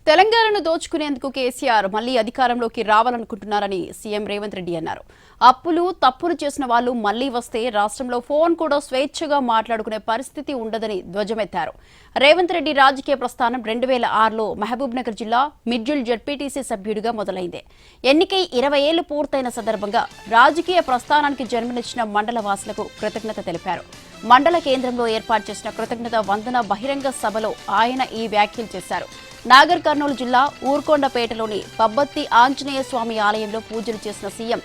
తెలంగాణను దోచుకునేందుకు కేసీఆర్ మళ్లీ అధికారంలోకి రావాలనుకుంటున్నారని సీఎం రేవంత్ రెడ్డి అన్నారు. అప్పులు తప్పులు చేసిన వాళ్ళు మళ్లీ వస్తే రాష్ట్రంలో ఫోన్ కూడా స్వేచ్ఛగా మాట్లాడుకునే పరిస్థితి ఉండదని ధ్వజమెత్తారు. రేవంత్ రెడ్డి రాజకీయ ప్రస్థానం 2006లో మహబూబ్నగర్ జిల్లా మిడ్జిల్ జడ్పీటీసీ సభ్యుడిగా మొదలైంది. ఎన్నికై 20 ఏళ్లు పూర్తయిన సందర్భంగా రాజకీయ ప్రస్థానానికి జన్మనిచ్చిన మండల వాసులకు కృతజ్ఞత తెలిపారు. మండల కేంద్రంలో ఏర్పాటు చేసిన కృతజ్ఞత వందన బహిరంగ సభలో ఆయన ఈ వ్యాఖ్యలు చేశారు. నాగర్ కర్నూలు జిల్లా ఊర్కొండపేటలోని పబ్బత్తి ఆంజనేయ స్వామి ఆలయంలో పూజలు చేసిన సీఎం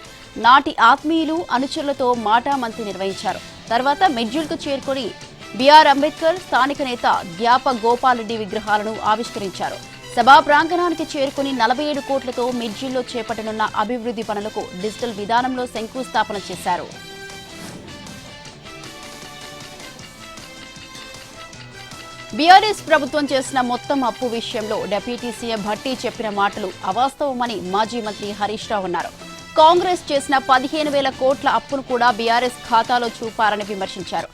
నాటి ఆత్మీయులు అనుచరులతో మాటామంతి నిర్వహించారు. తర్వాత మెడ్జిల్కు చేరుకుని బిఆర్ అంబేద్కర్, స్థానిక నేత జ్ఞాప గోపాలరెడ్డి విగ్రహాలను ఆవిష్కరించారు. సభా ప్రాంగణానికి చేరుకుని 47 కోట్లతో మెడ్జిల్లో చేపట్టనున్న అభివృద్ధి పనులకు డిజిటల్ విధానంలో శంకుస్థాపన చేశారు. బీఆర్ఎస్ ప్రభుత్వం చేసిన మొత్తం అప్పు విషయంలో డిప్యూటీ సీఎం భట్టి చెప్పిన మాటలు అవాస్తవమని మాజీ మంత్రి హరీష్ రావు అన్నారు. కాంగ్రెస్ చేసిన 15,000 కోట్ల అప్పును కూడా బీఆర్ఎస్ ఖాతాలో చూపారని విమర్శించారు.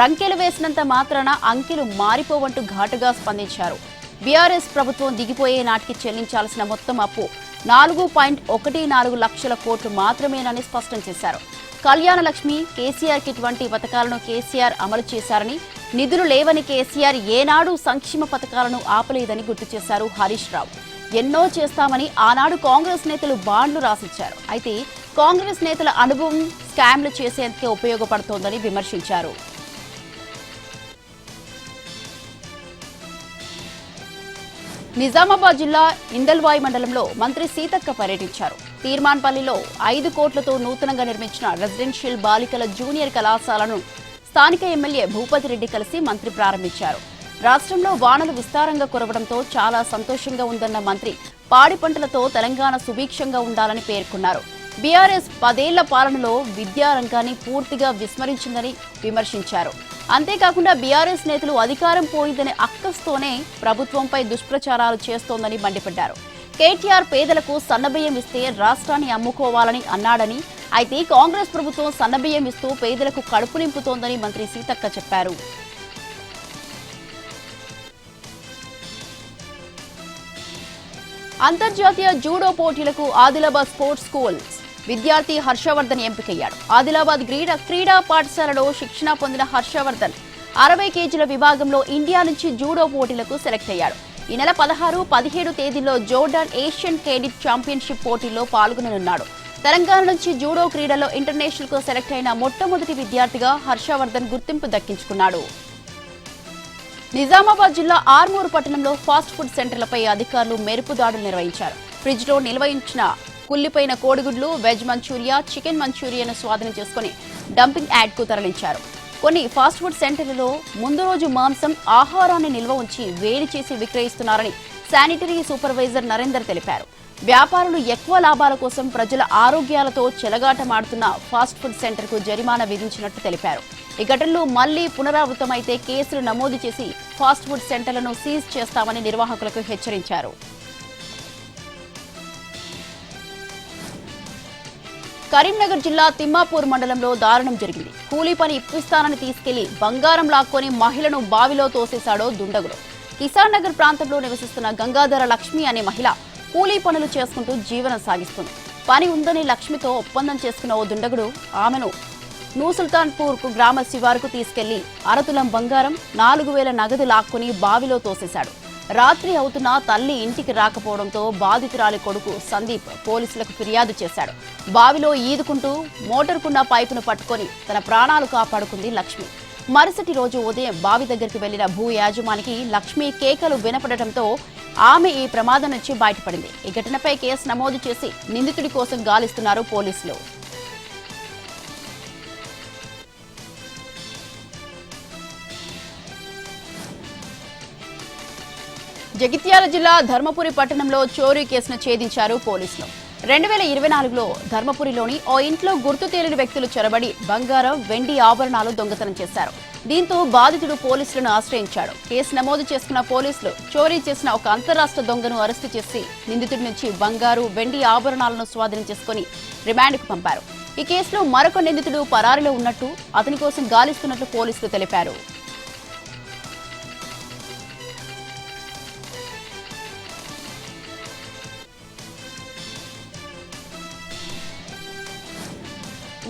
రంకెలు వేసినంత మాత్రాన అంకెలు మారిపోవంటూ ఘాటుగా స్పందించారు. బీఆర్ఎస్ ప్రభుత్వం దిగిపోయే నాటికి చెల్లించాల్సిన మొత్తం అప్పు 4.14 లక్షల కోట్లు మాత్రమేనని స్పష్టం చేశారు. కళ్యాణ లక్ష్మి, కేసీఆర్ కిట్ వంటి పథకాలను కేసీఆర్ అమలు చేశారని, నిధులు లేవని కేసీఆర్ ఏనాడు సంక్షేమ పథకాలను ఆపలేదని గుర్తు చేశారు హరీష్ రావు. ఎన్నో చేస్తామని ఆనాడు కాంగ్రెస్ నేతలు బాండ్లు రాసిచ్చారు. అయితే కాంగ్రెస్ నేతల అనుభవం స్కామ్లు చేసేందుకే ఉపయోగపడుతోందని విమర్శించారు. నిజామాబాద్ జిల్లా ఇందల్వాయి మండలంలో మంత్రి సీతక్క పర్యటించారు. తీర్మాన్పల్లిలో 5 కోట్లతో నూతనంగా నిర్మించిన రెసిడెన్షియల్ బాలికల జూనియర్ కళాశాలను స్థానిక ఎమ్మెల్యే భూపతి రెడ్డి కలిసి మంత్రి ప్రారంభించారు. రాష్ట్రంలో వానలు విస్తారంగా కురవడంతో చాలా సంతోషంగా ఉందన్న మంత్రి పాడి పంటలతో తెలంగాణ సుభిక్షంగా ఉండాలని పేర్కొన్నారు. బీఆర్ఎస్ 10 ఏళ్ల పాలనలో విద్యారంగాన్ని పూర్తిగా విస్మరించిందని విమర్శించారు. అంతేకాకుండా బీఆర్ఎస్ నేతలు అధికారం పోయిందనే అక్కస్తోనే ప్రభుత్వంపై దుష్ప్రచారాలు చేస్తోందని మండిపడ్డారు. కేటీఆర్ పేదలకు సన్నబియ్యం ఇస్తే రాష్ట్రాన్ని అమ్ముకోవాలని అన్నాడని, అయితే కాంగ్రెస్ ప్రభుత్వం సన్నబియ్యం ఇస్తూ పేదలకు కడుపు నింపుతోందని మంత్రి సీతక్క చెప్పారు. అంతర్జాతీయ జూడో పోటీలకు ఆదిలాబాద్ స్పోర్ట్స్ స్కూల్స్ విద్యార్థి హర్షవర్ధన్ ఎంపికయ్యాడు. ఆదిలాబాద్ క్రీడా పాఠశాలలో శిక్షణ పొందిన హర్షవర్ధన్ 60 కేజీల విభాగంలో ఇండియా నుంచి జూడో పోటీలకు సెలెక్ట్ అయ్యాడు. ఈ నెల 16, 17 తేదీల్లో జోర్డాన్ ఏషియన్ కేడెట్ ఛాంపియన్షిప్ పోటీల్లో పాల్గొననున్నాడు. తెలంగాణ నుంచి జూడో క్రీడల్లో ఇంటర్నేషనల్ కు సెలెక్ట్ అయిన మొట్టమొదటి విద్యార్థిగా హర్షవర్ధన్ గుర్తింపు దక్కించుకున్నాడు. నిజామాబాద్ జిల్లా ఆర్మూరు పట్టణంలో ఫాస్ట్ ఫుడ్ సెంటర్లపై అధికారులు మెరుపు దాడులు నిర్వహించారు. ఫ్రిడ్జ్ లో నిల్వయించిన కుళ్లిపోయిన కోడిగుడ్లు, వెజ్ మంచూరియా, చికెన్ మంచూరియాను స్వాధీనం చేసుకుని డంపింగ్ యార్డ్ కు తరలించారు. కొన్ని ఫాస్ట్ ఫుడ్ సెంటర్లలో ముందు రోజు మాంసం, ఆహారాన్ని నిల్వ ఉంచి వేడి చేసి విక్రయిస్తున్నారని శానిటరీ సూపర్వైజర్ నరేందర్ తెలిపారు. వ్యాపారులు ఎక్కువ లాభాల కోసం ప్రజల ఆరోగ్యాలతో చెలగాటమాడుతున్న ఫాస్ట్ ఫుడ్ సెంటర్ కు జరిమానా విధించినట్టు తెలిపారు. ఈ ఘటనలు మళ్లీ పునరావృతమైతే కేసులు నమోదు చేసి ఫాస్ట్ ఫుడ్ సెంటర్లను సీజ్ చేస్తామని నిర్వాహకులకు హెచ్చరించారు. కరీంనగర్ జిల్లా తిమ్మాపూర్ మండలంలో దారుణం జరిగింది. కూలీ పని ఇప్పిస్తానని తీసుకెళ్లి బంగారం లాక్కొని మహిళను బావిలో తోసేశాడో దుండగుడు. కిసాన్ నగర్ ప్రాంతంలో నివసిస్తున్న గంగాధర లక్ష్మి అనే మహిళ కూలీ పనులు చేసుకుంటూ జీవనం సాగిస్తుంది. పని ఉందని లక్ష్మితో ఒప్పందం చేసుకున్న ఓ దుండగుడు ఆమెను నూసుల్తాన్పూర్ గ్రామ శివారుకు తీసుకెళ్లి అరతులం బంగారం, 4,000 నగదు లాక్కొని బావిలో తోసేశాడు. రాత్రి అవుతున్నా తల్లి ఇంటికి రాకపోవడంతో బాధితురాలి కొడుకు సందీప్ పోలీసులకు ఫిర్యాదు చేశాడు. బావిలో ఈదుకుంటూ మోటార్కున్న పైపును పట్టుకొని తన ప్రాణాలు కాపాడుకుంది లక్ష్మి. మరుసటి రోజు ఉదయం బావి దగ్గరికి వెళ్లిన భూ యాజమానికి లక్ష్మి కేకలు వినపడటంతో ఆమె ఈ ప్రమాదం నుంచి బయటపడింది. ఈ ఘటనపై కేసు నమోదు చేసి నిందితుడి కోసం గాలిస్తున్నారు పోలీసులు. జగిత్యాల జిల్లా ధర్మపురి పట్టణంలో చోరీ కేసును ఛేదించారు పోలీసులు. 2024లో ధర్మపురిలోని ఓ ఇంట్లో గుర్తు తెలియని వ్యక్తులు చొరబడి బంగారం, వెండి ఆభరణాలు దొంగతనం చేశారు. దీంతో బాధితుడు పోలీసులను ఆశ్రయించాడు. కేసు నమోదు చేసుకున్న పోలీసులు చోరీ చేసిన ఒక అంతరాష్ట్ర దొంగను అరెస్టు చేసి నిందితుడి నుంచి బంగారు, వెండి ఆభరణాలను స్వాధీనం చేసుకుని రిమాండ్కు పంపారు. ఈ కేసులో మరొక నిందితుడు పరారీలో ఉన్నట్టు, అతని కోసం గాలిస్తున్నట్లు పోలీసులు తెలిపారు.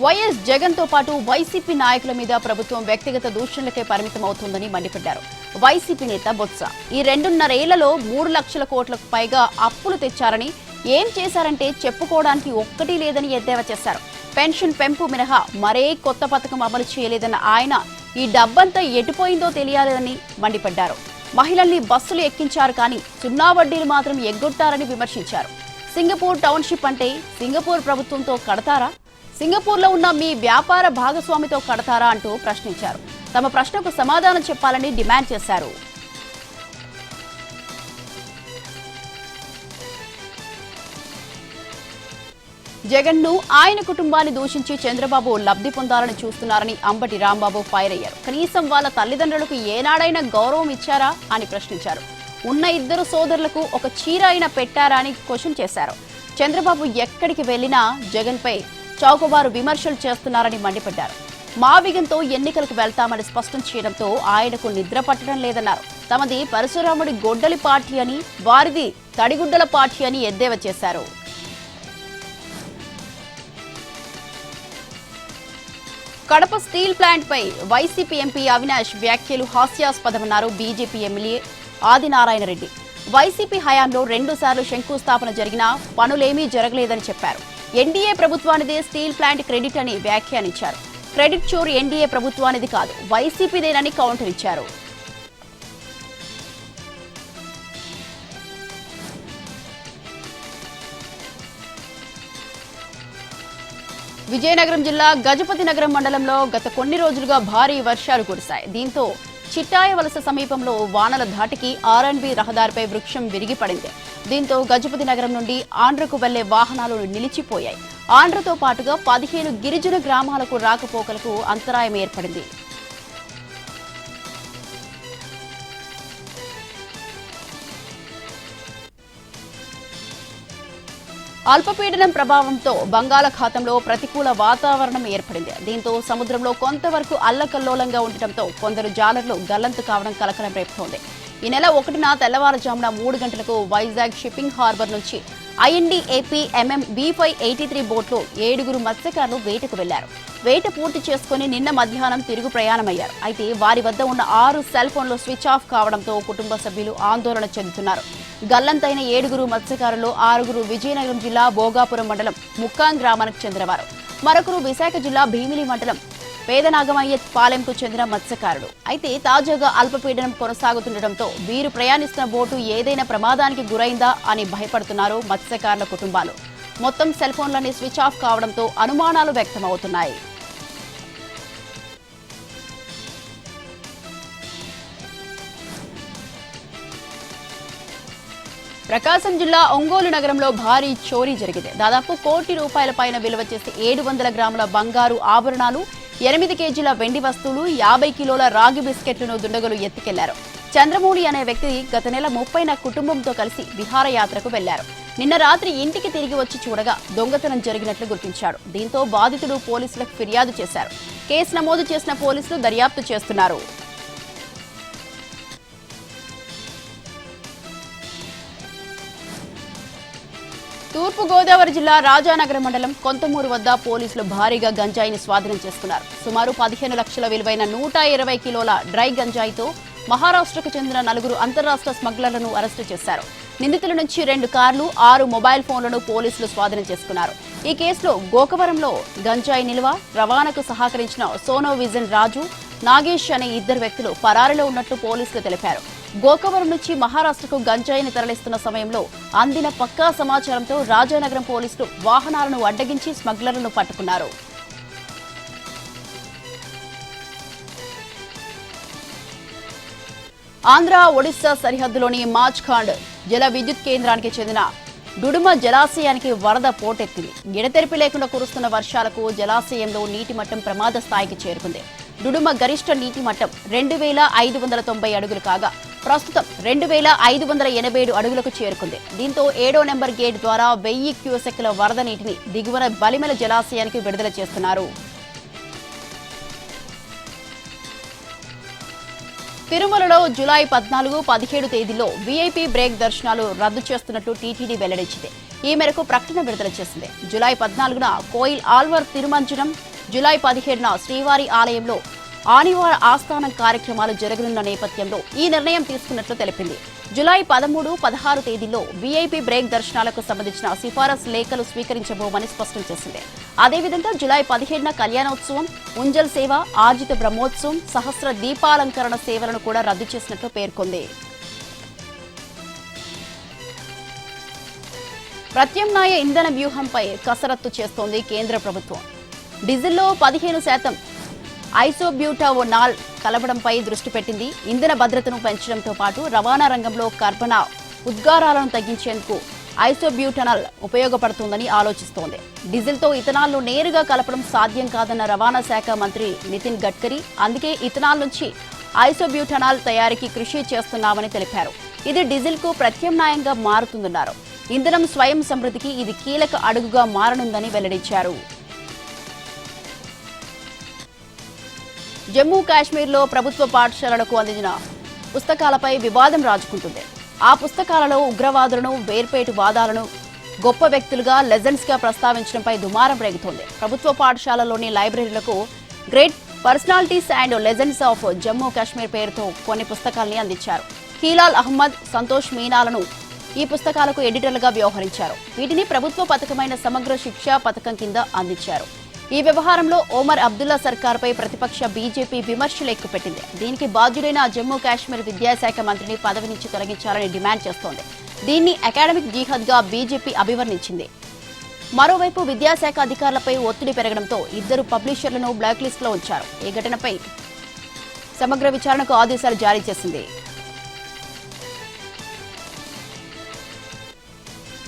వైఎస్ జగన్ తో పాటు వైసీపీ నాయకుల మీద ప్రభుత్వం వ్యక్తిగత దూషణలకే పరిమితం అవుతోందని మండిపడ్డారు. వైసీపీ నేత బొత్స ఈ 2.5 ఏళ్లలో 3 లక్షల కోట్లకు పైగా అప్పులు తెచ్చారని, ఏం చేశారంటే చెప్పుకోవడానికి ఒక్కటి లేదని ఎద్దేవా చేశారు. పెన్షన్ పెంపు మినహా మరే కొత్త పథకం అమలు చేయలేదన్న ఆయన ఈ డబ్బంతా ఎటుపోయిందో తెలియాలని మండిపడ్డారు. మహిళల్ని బస్సులు ఎక్కించారు కానీ 0 వడ్డీలు మాత్రం ఎగ్గొట్టారని విమర్శించారు. సింగపూర్ టౌన్షిప్ అంటే సింగపూర్ ప్రభుత్వంతో కడతారా, సింగపూర్లో ఉన్న మీ వ్యాపార భాగస్వామితో కడతారా అంటూ ప్రశ్నించారు. తమ ప్రశ్నకు సమాధానం చెప్పాలని డిమాండ్ చేశారు. జగన్ను, ఆయన కుటుంబాన్ని దూషించి చంద్రబాబు లబ్ధి పొందాలని చూస్తున్నారని అంబటి రాంబాబు ఫైర్ అయ్యారు. కనీసం వాళ్ళ తల్లిదండ్రులకు ఏనాడైనా గౌరవం ఇచ్చారా అని ప్రశ్నించారు. ఉన్న 2 సోదరులకు ఒక చీర అయినా పెట్టారా అని క్వశ్చన్ చేశారు. చంద్రబాబు ఎక్కడికి వెళ్లినా జగన్పై చౌకబారు విమర్శలు చేస్తున్నారని మండిపడ్డారు. మావిగంతో ఎన్నికలకు వెళ్తామని స్పష్టం చేయడంతో ఆయనకు నిద్ర పట్టడం లేదన్నారు. తమది పరశురాముడి గొడ్డలి పార్టీ అని, వారిది తడిగుడ్డల పార్టీ అని ఎద్దేవా చేశారు. కడప స్టీల్ ప్లాంట్ పై వైసీపీ ఎంపీ అవినాష్ వ్యాఖ్యలు హాస్యాస్పదమన్నారు BJP MLA Adinarayana Reddy. YCP హయాంలో 2 సార్లు శంకుస్థాపన జరిగినా పనులేమీ జరగలేదని చెప్పారు. ఎన్డీఏ ప్రభుత్వానిదే స్టీల్ ప్లాంట్ క్రెడిట్ అని వ్యాఖ్యానించారు. క్రెడిట్ చోరు ఎన్డీఏ ప్రభుత్వానిది కాదు, వైసీపీదేనని కౌంటర్ ఇచ్చారు. విజయనగరం జిల్లా గజపతి నగరం మండలంలో గత కొన్ని రోజులుగా భారీ వర్షాలు కురిశాయి. దీంతో చిట్టాయవలస సమీపంలో వానల ధాటికి ఆర్ఎన్బి రహదారిపై వృక్షం విరిగిపడింది. దీంతో గజపతి నగరం నుండి ఆంధ్రకు వెళ్లే వాహనాలు నిలిచిపోయాయి. ఆంధ్రతో పాటుగా 15 గిరిజన గ్రామాలకు రాకపోకలకు అంతరాయం ఏర్పడింది. అల్పపీడనం ప్రభావంతో బంగాళాఖాతంలో ప్రతికూల వాతావరణం ఏర్పడింది. దీంతో సముద్రంలో కొంతవరకు అల్లకల్లోలంగా ఉండటంతో కొందరు జాలర్లు గల్లంతు కావడం కలకలం రేపుతోంది. ఈ నెల 1న తెల్లవారుజామున 3 గంటలకు వైజాగ్ షిప్పింగ్ హార్బర్ నుంచి INDAP MM B583 బోట్లో 7 మత్స్యకారులు వేటకు వెళ్లారు. వేట పూర్తి చేసుకుని నిన్న మధ్యాహ్నం తిరుగు ప్రయాణమయ్యారు. అయితే వారి వద్ద ఉన్న 6 సెల్ ఫోన్లు స్విచ్ ఆఫ్ కావడంతో కుటుంబ సభ్యులు ఆందోళన చెందుతున్నారు. గల్లంతైన 7 మత్స్యకారులు 6 విజయనగరం జిల్లా భోగాపురం మండలం ముక్కాం గ్రామానికి చెందినవారు. మరొకరు విశాఖ జిల్లా భీమిలి మండలం పేదనాగమయ్య పాలెంకు చెందిన మత్స్యకారుడు. అయితే తాజాగా అల్పపీడనం కొనసాగుతుండటంతో వీరు ప్రయాణిస్తున్న బోటు ఏదైనా ప్రమాదానికి గురైందా అని భయపడుతున్నారు మత్స్యకారుల కుటుంబాలు. మొత్తం సెల్ ఫోన్లన్నీ స్విచ్ ఆఫ్ కావడంతో అనుమానాలు వ్యక్తమవుతున్నాయి. ప్రకాశం జిల్లా ఒంగోలు నగరంలో భారీ చోరీ జరిగింది. దాదాపు ₹1 కోటి పైన విలువ చేసే 700 గ్రాముల బంగారు ఆభరణాలు, 8 కేజీల వెండి వస్తువులు, 50 కిలోల రాగి బిస్కెట్లను దుండగులు ఎత్తుకెళ్లారు. చంద్రమౌళి అనే వ్యక్తి గత నెల 30న కుటుంబంతో కలిసి విహారయాత్రకు వెళ్లారు. నిన్న రాత్రి ఇంటికి తిరిగి వచ్చి చూడగా దొంగతనం జరిగినట్లు గుర్తించాడు. దీంతో బాధితుడు పోలీసులకు ఫిర్యాదు చేశారు. కేసు నమోదు చేసిన పోలీసులు దర్యాప్తు చేస్తున్నారు. తూర్పు గోదావరి జిల్లా రాజానగరం మండలం కొంతమూరు వద్ద పోలీసులు భారీగా గంజాయిని స్వాధీనం చేసుకున్నారు. సుమారు 15 లక్షల విలువైన 120 కిలోల డ్రై గంజాయితో మహారాష్ట్రకు చెందిన 4 అంతర్రాష్ట్ర స్మగ్లర్లను అరెస్టు చేశారు. నిందితుల నుంచి 2 కార్లు, 6 మొబైల్ ఫోన్లను పోలీసులు స్వాధీనం చేసుకున్నారు. ఈ కేసులో గోకవరంలో గంజాయి నిల్వ, రవాణాకు సహకరించిన సోనో విజన్ రాజు, నాగేష్ అనే 2 వ్యక్తులు పరారీలో ఉన్నట్లు పోలీసులు తెలిపారు. గోకవరం నుంచి మహారాష్ట్రకు గంజాయిని తరలిస్తున్న సమయంలో అందిన పక్కా సమాచారంతో రాజానగరం పోలీసులు వాహనాలను అడ్డగించి స్మగ్లర్లను పట్టుకున్నారు. ఆంధ్ర ఒడిశా సరిహద్దులోని మాచ్ఖాండ్ జల విద్యుత్ కేంద్రానికి చెందిన డుడుమ జలాశయానికి వరద పోటెత్తింది. ఎడతెరిపి లేకుండా కురుస్తున్న వర్షాలకు జలాశయంలో నీటి మట్టం ప్రమాద స్థాయికి చేరుకుంది. డుడుమ గరిష్ట నీటి మట్టం 2590 అడుగులు కాగా ప్రస్తుతం 2587 అడుగులకు చేరుకుంది. దీంతో 7వ నెంబర్ గేట్ ద్వారా 1000 క్యూసెక్కుల వరద నీటిని దిగువన బలిమెల జలాశయానికి విడుదల చేస్తున్నారు. తిరుమలలో జూలై 14, 17 తేదీల్లో వీఐపీ బ్రేక్ దర్శనాలు రద్దు చేస్తున్నట్లు టీటీడీ వెల్లడించింది. ఈ మేరకు ప్రకటన విడుదల చేసింది. జూలై 14న కోయిల్ ఆల్వార్ తిరుమంజనం, జూలై 17న శ్రీవారి ఆలయంలో ఆనివార ఆస్థానం కార్యక్రమాలు జరగనున్న నేపథ్యంలో ఈ నిర్ణయం తీసుకున్నట్లు తెలిపింది. జూలై 13, 16 తేదీల్లో వీఐపీ బ్రేక్ దర్శనాలకు సంబంధించిన సిఫారసు లేఖలు స్వీకరించబోమని స్పష్టం చేసింది. అదేవిధంగా జూలై 17న కళ్యాణోత్సవం, ఉంజల్ సేవ, ఆర్జిత బ్రహ్మోత్సవం, సహస్ర దీపాలంకరణ సేవలను కూడా రద్దు చేసినట్లు పేర్కొంది. ప్రత్యామ్నాయ ఇంధన వ్యూహంపై కసరత్తు చేస్తోంది కేంద్ర ప్రభుత్వం. డీజిల్లో 15% ఐసోబ్యూటానోల్ కలపడంపై దృష్టి పెట్టింది. ఇంధన భద్రతను పెంచడంతో పాటు రవాణా రంగంలో కర్బన ఉద్గారాలను తగ్గించేందుకు ఐసోబ్యూటానోల్ ఉపయోగపడుతుందని ఆలోచిస్తోంది. డీజిల్తో ఇథనాల్ను నేరుగా కలపడం సాధ్యం కాదన్న రవాణా శాఖ మంత్రి నితిన్ గడ్కరీ, అందుకే ఇథనాల్ నుంచి ఐసోబ్యూటానోల్ తయారీకి కృషి చేస్తున్నామని తెలిపారు. ఇది డీజిల్కు ప్రత్యామ్నాయంగా మారుతుందన్నారు. ఇంధనం స్వయం సమృద్ధికి ఇది కీలక అడుగుగా మారనుందని వెల్లడించారు. జమ్మూ కాశ్మీర్లో ప్రభుత్వ పాఠశాలలకు అందించిన పుస్తకాలపై వివాదం రాజుకుంటుంది. ఆ పుస్తకాలలో ఉగ్రవాదులను, వేర్పేటు వాదాలను గొప్ప వ్యక్తులుగా, లెజెండ్స్గా ప్రస్తావించడంపై దుమారం రేగుతోంది. ప్రభుత్వ పాఠశాలలోని లైబ్రరీలకు great personalities and legends of Jammu Kashmir పేరుతో కొన్ని పుస్తకాల్ని అందించారు. హీలాల్ అహ్మద్, సంతోష్ మీనాలను ఈ పుస్తకాలకు ఎడిటర్లుగా వ్యవహరించారు. వీటిని ప్రభుత్వ పథకమైన సమగ్ర శిక్షా పథకం కింద అందించారు. ఈ వ్యవహారంలో ఒమర్ అబ్దుల్లా సర్కార్పై ప్రతిపక్ష బీజేపీ విమర్శలు ఎక్కుపెట్టింది. దీనికి బాధ్యుడైన జమ్మూ కాశ్మీర్ విద్యాశాఖ మంత్రిని పదవి నుంచి తొలగించాలని డిమాండ్ చేస్తోంది. దీన్ని అకాడమిక్ జిహాద్గా బీజేపీ అభివర్ణించింది. మరోవైపు విద్యాశాఖ అధికారులపై ఒత్తిడి పెరగడంతో ఇద్దరు పబ్లిషర్లను బ్లాక్ లిస్టులో ఉంచారు. ఈ ఘటనపై సమగ్ర విచారణకు ఆదేశాలు జారీ చేసింది.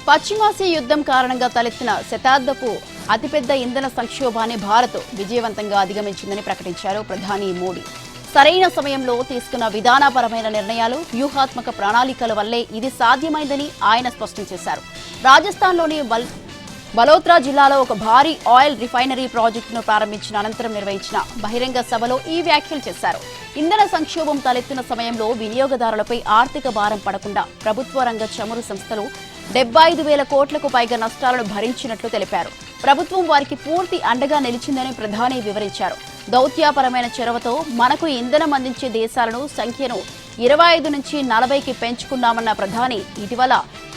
పశ్చిమాసియా యుద్ధం కారణంగా తలెత్తిన శతాబ్దపు అతిపెద్ద ఇంధన సంక్షోభాన్ని భారత్ విజయవంతంగా అధిగమించిందని ప్రకటించారు ప్రధాని మోడీ. సరైన సమయంలో తీసుకున్న విధానపరమైన నిర్ణయాలు, వ్యూహాత్మక ప్రణాళికల వల్లే ఇది సాధ్యమైందని ఆయన స్పష్టం చేశారు. రాజస్థాన్లోని బలోత్రా జిల్లాలో ఒక భారీ ఆయిల్ రిఫైనరీ ప్రాజెక్టును ప్రారంభించిన అనంతరం నిర్వహించిన బహిరంగ సభలో ఈ వ్యాఖ్యలు చేశారు. ఇంధన సంక్షోభం తలెత్తిన సమయంలో వినియోగదారులపై ఆర్థిక భారం పడకుండా ప్రభుత్వ రంగ చమురు సంస్థలు 75,000 కోట్లకు పైగా నష్టాలను భరించినట్లు తెలిపారు. ప్రభుత్వం వారికి పూర్తి అండగా నిలిచిందని ప్రధాని వివరించారు. దౌత్యపరమైన చొరవతో మనకు ఇంధనం అందించే దేశాలను సంఖ్యను 25 నుంచి 40కి పెంచుకున్నామన్న ప్రధాని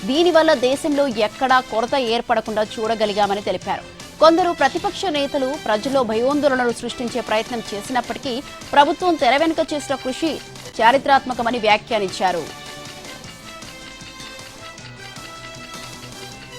దీనివల్ల దేశంలో ఎక్కడా కొరత ఏర్పడకుండా చూడగలిగామని తెలిపారు. కొందరు ప్రతిపక్ష నేతలు ప్రజల్లో భయోందోళనలు సృష్టించే ప్రయత్నం చేసినప్పటికీ ప్రభుత్వం తెర వెనుక చేసిన కృషి చారిత్రాత్మకమని వ్యాఖ్యానించారు.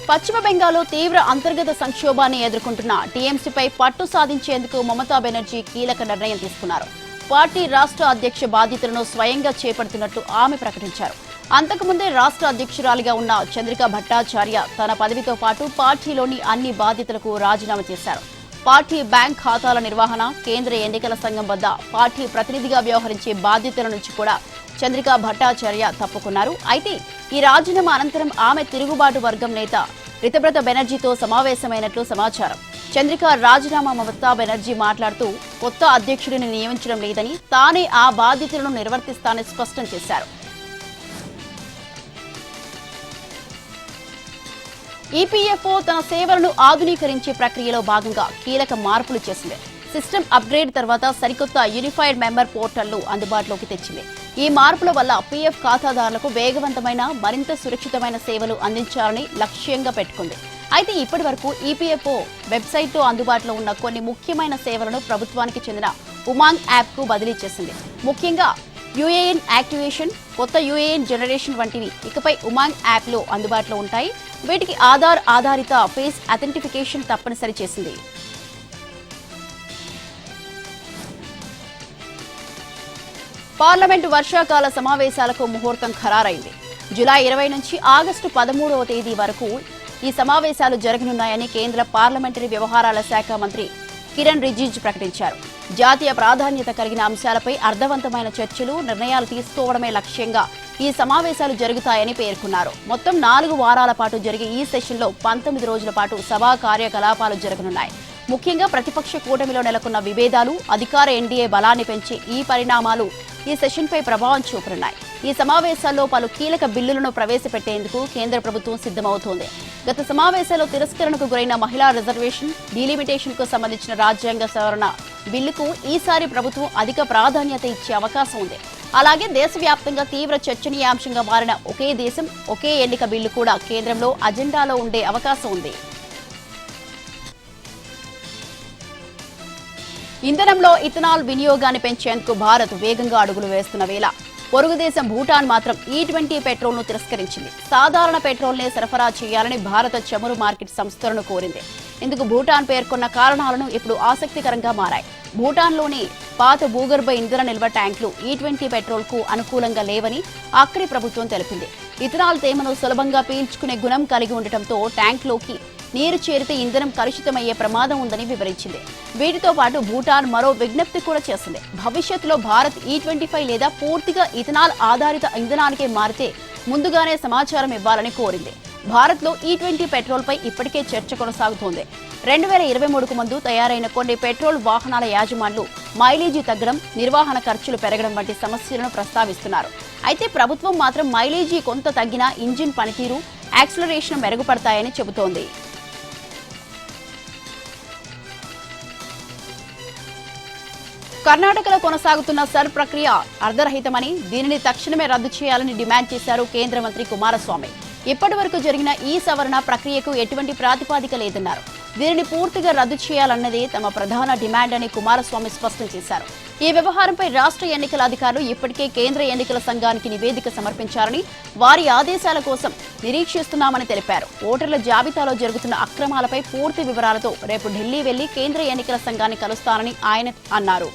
పశ్చిమ బెంగాల్లో తీవ్ర అంతర్గత సంక్షోభాన్ని ఎదుర్కొంటున్న టీఎంసీపై పట్టు సాధించేందుకు మమతా బెనర్జీ కీలక నిర్ణయం తీసుకున్నారు. పార్టీ రాష్ట్ర అధ్యక్ష బాధ్యతలను స్వయంగా చేపడుతున్నట్టు ఆమె ప్రకటించారు. అంతకుముందే రాష్ట్ర అధ్యక్షురాలిగా ఉన్న చంద్రికా భట్టాచార్య తన పదవితో పాటు పార్టీలోని అన్ని బాధ్యతలకు రాజీనామా చేశారు. పార్టీ బ్యాంక్ ఖాతాల నిర్వహణ, కేంద్ర ఎన్నికల సంఘం వద్ద పార్టీ ప్రతినిధిగా వ్యవహరించే బాధ్యతల నుంచి కూడా చంద్రికా భట్టాచార్య తప్పుకున్నారు. అయితే ఈ రాజీనామా అనంతరం ఆమె తిరుగుబాటు వర్గం నేత రితబ్రత బెనర్జీతో సమావేశమైనట్లు సమాచారం. చంద్రికా రాజీనామా మమతా బెనర్జీ మాట్లాడుతూ కొత్త అధ్యక్షుడిని నియమించడం లేదని, తానే ఆ బాధ్యతలను నిర్వర్తిస్తానని స్పష్టం చేశారు. ఈపీఎఫ్ఓ తన సేవలను ఆధునీకరించే ప్రక్రియలో భాగంగా కీలక మార్పులు చేసింది. సిస్టమ్ అప్గ్రేడ్ తర్వాత సరికొత్త యూనిఫైడ్ మెంబర్ పోర్టల్ను అందుబాటులోకి తెచ్చింది. ఈ మార్పుల వల్ల పీఎఫ్ ఖాతాదారులకు వేగవంతమైన, మరింత సురక్షితమైన సేవలు అందించాలని లక్ష్యంగా పెట్టుకుంది. అయితే ఇప్పటి వరకు ఈపీఎఫ్ఓ వెబ్సైట్లో అందుబాటులో ఉన్న కొన్ని ముఖ్యమైన సేవలను ప్రభుత్వానికి చెందిన ఉమాంగ్ యాప్కు బదిలీ చేసింది. ముఖ్యంగా యూఏఎన్ యాక్టివేషన్, కొత్త యూఏఎన్ జనరేషన్ వంటివి ఇకపై ఉమాంగ్ యాప్లో అందుబాటులో ఉంటాయి. వీటికి ఆధార్ ఆధారిత ఫేస్ అథెంటిఫికేషన్ తప్పనిసరి చేసింది. పార్లమెంటు వర్షాకాల సమావేశాలకు ముహూర్తం ఖరారైంది. జూలై 20 నుంచి ఆగస్టు 13వ తేదీ వరకు ఈ సమావేశాలు జరగనున్నాయని కేంద్ర పార్లమెంటరీ వ్యవహారాల శాఖ మంత్రి కిరణ్ రిజిజు ప్రకటించారు. జాతీయ ప్రాధాన్యత కలిగిన అంశాలపై అర్థవంతమైన చర్చలు, నిర్ణయాలు తీసుకోవడమే లక్ష్యంగా ఈ సమావేశాలు జరుగుతాయని పేర్కొన్నారు. మొత్తం 4 వారాల పాటు జరిగే ఈ సెషన్లో 19 రోజుల పాటు సభా కార్యకలాపాలు జరగనున్నాయి. ముఖ్యంగా ప్రతిపక్ష కూటమిలో నెలకొన్న విభేదాలు, అధికార ఎన్డీఏ బలాన్ని పెంచే ఈ పరిణామాలు ఈ సెషన్పై ప్రభావం చూపనున్నాయి. ఈ సమావేశాల్లో పలు కీలక బిల్లులను ప్రవేశపెట్టేందుకు కేంద్ర ప్రభుత్వం సిద్ధమవుతోంది. గత సమావేశాల్లో తిరస్కరణకు గురైన మహిళా రిజర్వేషన్, డీలిమిటేషన్ కు సంబంధించిన రాజ్యాంగ సవరణ బిల్లుకు ఈసారి ప్రభుత్వం అధిక ప్రాధాన్యత ఇచ్చే అవకాశం ఉంది. అలాగే దేశవ్యాప్తంగా తీవ్ర చర్చనీయాంశంగా మారిన ఒకే దేశం ఒకే ఎన్నిక బిల్లు కూడా కేంద్రంలో అజెండాలో ఉండే అవకాశం ఉంది. ఇంధనంలో ఇథనాల్ వినియోగాన్ని పెంచేందుకు భారత్ వేగంగా అడుగులు వేస్తున్న వేళ పొరుగు దేశం భూటాన్ మాత్రం E20 పెట్రోల్ ను తిరస్కరించింది. సాధారణ పెట్రోల్ నే సరఫరా చేయాలని భారత చమురు మార్కెట్ సంస్థలను కోరింది. ఇందుకు భూటాన్ పేర్కొన్న కారణాలను ఇప్పుడు ఆసక్తికరంగా మారాయి. భూటాన్లోని పాత భూగర్భ ఇంధన నిల్వ ట్యాంకులు E20 పెట్రోల్ కు అనుకూలంగా లేవని అక్కడి ప్రభుత్వం తెలిపింది. ఇథనాల్ తేమను సులభంగా పీల్చుకునే గుణం కలిగి ఉండటంతో ట్యాంక్లోకి నీరు చేరితే ఇంధనం కలుషితమయ్యే ప్రమాదం ఉందని వివరించింది. వీటితో పాటు భూటాన్ మరో విజ్ఞప్తి కూడా చేసింది. భవిష్యత్తులో భారత్ E25 లేదా పూర్తిగా ఇథనాల్ ఆధారిత ఇంధనానికే మారితే ముందుగానే సమాచారం ఇవ్వాలని కోరింది. భారత్లో E20 పెట్రోల్ పై ఇప్పటికే చర్చ కొనసాగుతోంది. 2023కు ముందు తయారైన కొన్ని పెట్రోల్ వాహనాల యాజమాన్లు మైలేజీ తగ్గడం, నిర్వహణ ఖర్చులు పెరగడం వంటి సమస్యలను ప్రస్తావిస్తున్నారు. అయితే ప్రభుత్వం మాత్రం మైలేజీ కొంత తగ్గినా ఇంజిన్ పనితీరు, యాక్సిలరేషన్ మెరుగుపడతాయని చెబుతోంది. కర్ణాటకలో కొనసాగుతున్న సర్ ప్రక్రియ అర్ధరహితమని, దీనిని తక్షణమే రద్దు చేయాలని డిమాండ్ చేశారు కేంద్ర మంత్రి కుమారస్వామి. ఇప్పటి వరకు జరిగిన ఈ సవరణ ప్రక్రియకు ఎటువంటి ప్రాతిపదిక లేదన్నారు. దీనిని పూర్తిగా రద్దు చేయాలన్నదే తమ ప్రధాన డిమాండ్ అని కుమారస్వామి స్పష్టం చేశారు. ఈ వ్యవహారంపై రాష్ట్ర ఎన్నికల అధికారులు ఇప్పటికే కేంద్ర ఎన్నికల సంఘానికి నివేదిక సమర్పించారని, వారి ఆదేశాల కోసం నిరీక్షిస్తున్నామని తెలిపారు. ఓటర్ల జాబితాలో జరుగుతున్న అక్రమాలపై పూర్తి వివరాలతో రేపు ఢిల్లీ వెళ్లి కేంద్ర ఎన్నికల సంఘాన్ని కలుస్తానని ఆయన అన్నారు.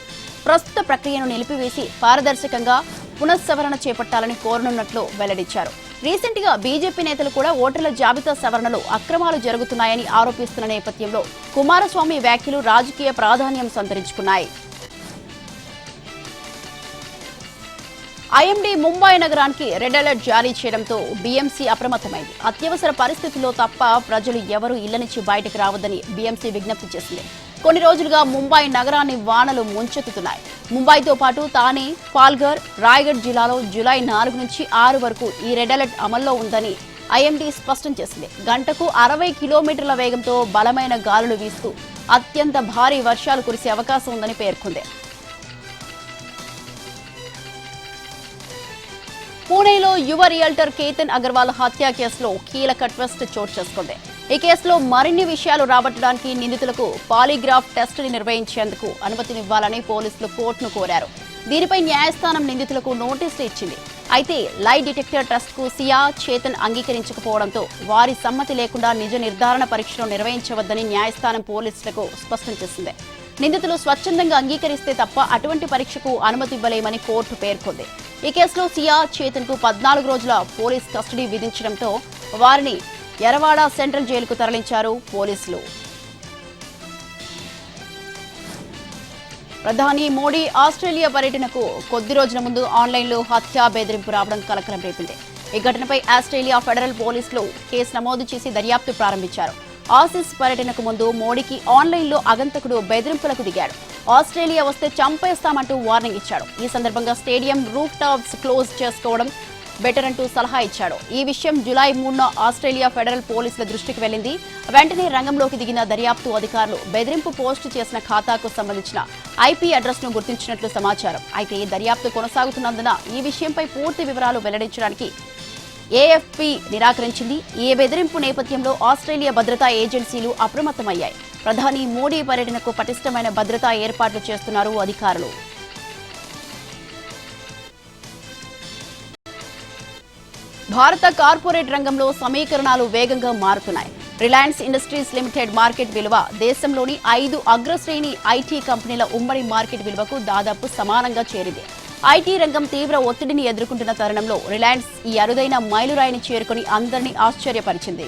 ప్రస్తుత ప్రక్రియను నిలిపివేసి పారదర్శకంగా పునఃసవరణ చేపట్టాలని కోరనున్నట్లు వెల్లడించారు. రీసెంట్ గా బీజేపీ నేతలు కూడా ఓటర్ల జాబితా సవరణలో అక్రమాలు జరుగుతున్నాయని ఆరోపిస్తున్న నేపథ్యంలో కుమారస్వామి వ్యాఖ్యలు రాజకీయ ప్రాధాన్యం సంతరించుకున్నాయి. ఐఎండీ ముంబై నగరానికి రెడ్ అలర్ట్ జారీ చేయడంతో బీఎంసీ అప్రమత్తమైంది. అత్యవసర పరిస్థితుల్లో తప్ప ప్రజలు ఎవరూ ఇళ్ల నుంచి బయటకు రావద్దని బీఎంసీ విజ్ఞప్తి చేసింది. కొన్ని రోజులుగా ముంబై నగరాన్ని వానలు ముంచెత్తుతున్నాయి. ముంబైతో పాటు తానే, పాల్ఘర్, రాయ్గఢ్ జిల్లాలో జూలై 4 నుంచి 6 వరకు ఈ రెడ్ అలర్ట్ అమల్లో ఉందని ఐఎండీ స్పష్టం చేసింది. గంటకు 60 కిలోమీటర్ల వేగంతో బలమైన గాలులు వీస్తూ అత్యంత భారీ వర్షాలు కురిసే అవకాశం ఉందని పేర్కొంది. పూణేలో యువ రియల్టర్ కేతన్ అగర్వాల్ హత్య కేసులో కీలక ట్విస్ట్ చోటు చేసుకుంది. ఈ కేసులో మరిన్ని విషయాలు రాబట్టడానికి నిందితులకు పాలీగ్రాఫ్ టెస్ట్ ని నిర్వహించేందుకు అనుమతినివ్వాలని పోలీసులు కోర్టును కోరారు. దీనిపై న్యాయస్థానం నిందితులకు నోటీసులు ఇచ్చింది. అయితే లై డిటెక్టర్ టెస్ట్ కు సియా, చేతన్ అంగీకరించకపోవడంతో వారి సమ్మతి లేకుండా నిజ నిర్ధారణ పరీక్షను నిర్వహించవద్దని న్యాయస్థానం పోలీసులకు స్పష్టం చేసింది. నిందితులు స్వచ్ఛందంగా అంగీకరిస్తే తప్ప అటువంటి పరీక్షకు అనుమతి ఇవ్వలేమని కోర్టు పేర్కొంది. ఈ కేసులో సియా, చేతన్ కు 14 రోజుల పోలీస్ కస్టడీ విధించడంతో వారిని ఎరవాడ సెంట్రల్ జైలుకు తరలించారు పోలీసులు. ప్రధాని మోడీ ఆస్ట్రేలియా పర్యటనకు కొద్ది రోజుల ముందు ఆన్లైన్లో హత్య బెదిరింపు రావడం కలకలం రేపింది. ఈ ఘటనపై ఆస్ట్రేలియా ఫెడరల్ పోలీసులు కేసు నమోదు చేసి దర్యాప్తు ప్రారంభించారు. ఆసీస్ పర్యటనకు ముందు మోడీకి ఆన్లైన్లో అగంతకుడు బెదిరింపులకు దిగాడు. ఆస్ట్రేలియా వస్తే చంపేస్తామంటూ వార్నింగ్ ఇచ్చాడు. ఈ సందర్భంగా స్టేడియం రూఫ్ టాప్స్ క్లోజ్ చేసుకోవడం బెటర్ అంటూ సలహా ఇచ్చాడు. ఈ విషయం జూలై 3న ఆస్ట్రేలియా ఫెడరల్ పోలీసుల దృష్టికి వెళ్లింది. వెంటనే రంగంలోకి దిగిన దర్యాప్తు అధికారులు బెదిరింపు పోస్టు చేసిన ఖాతాకు సంబంధించిన ఐపీ అడ్రస్ ను గుర్తించినట్లు సమాచారం. అయితే దర్యాప్తు కొనసాగుతున్నందున ఈ విషయంపై పూర్తి వివరాలు వెల్లడించడానికి ఏఎఫ్పీ నిరాకరించింది. ఈ బెదిరింపు నేపథ్యంలో ఆస్ట్రేలియా భద్రతా ఏజెన్సీలు అప్రమత్తమయ్యాయి. ప్రధాని మోడీ పర్యటనకు పటిష్టమైన భద్రతా ఏర్పాట్లు చేస్తున్నారు అధికారులు. భారత కార్పొరేట్ రంగంలో సమీకరణాలు వేగంగా మారుతున్నాయి. రిలయన్స్ ఇండస్ట్రీస్ లిమిటెడ్ మార్కెట్ విలువ దేశంలోని 5 అగ్రశ్రేణి ఐటీ కంపెనీల ఉమ్మడి మార్కెట్ విలువకు దాదాపు సమానంగా చేరింది. ఐటీ రంగం తీవ్ర ఒత్తిడిని ఎదుర్కొంటున్న తరుణంలో రిలయన్స్ ఈ అరుదైన మైలురాయిని చేరుకుని అందరినీ ఆశ్చర్యపరిచింది.